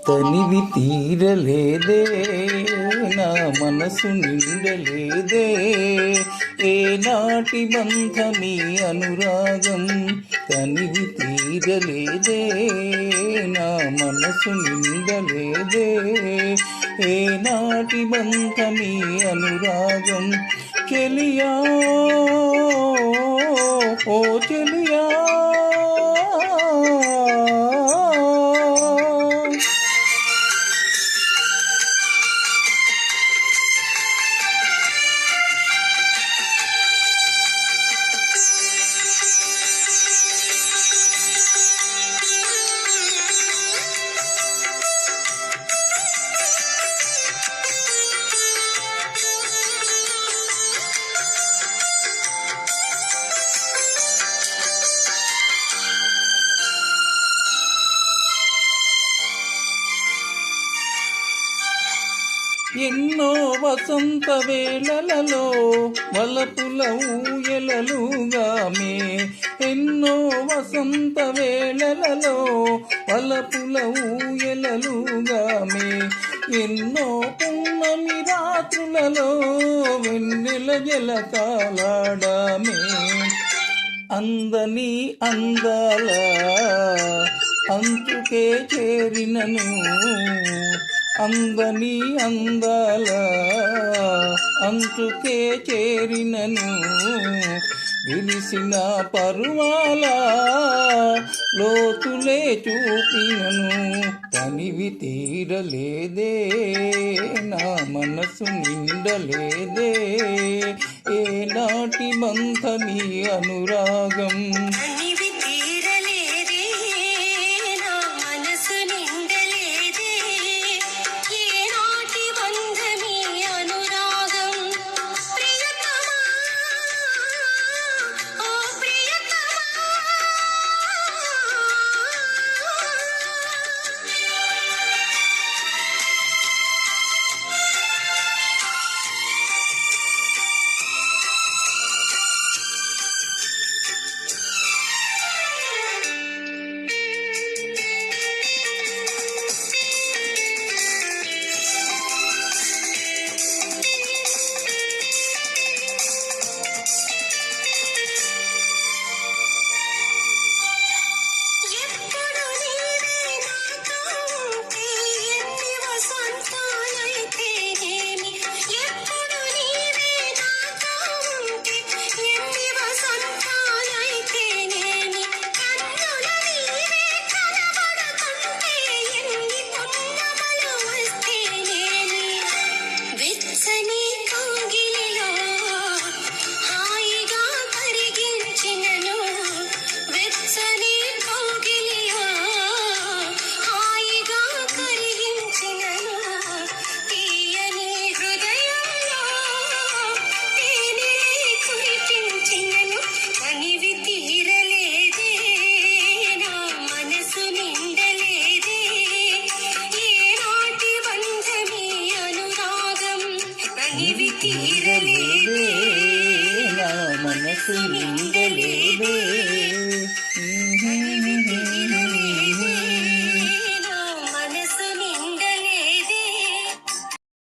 తనివి తీరలేదే నా మనసు నిండలేదే ఏనాటి బంధమీ అనురాగం తనివి తీరలేదే నా మనసు నిండలేదే ఏనాటి బంధమీ అనురాగం చెలియా ఓ చెలియా ఎన్నో వసంత వేళలలో వలపుల ఊయలలుగామే ఎన్నో వసంత వేళలలో వలపుల ఊయలలుగామే ఎన్నో పున్నమి రాత్రులలో వెన్నెల జలకాలాడామే అందని అందాల అంచుకే చేరినను అందని అందాల అంచుకే చేరినను విరిసిన పరువాల లోతులే చూపినను తనివి తీరలేదే నా మనసు నిండలేదే ఏనాటి బంధమీ అనురాగం తీరలేదే నా మనసు నిండలేదే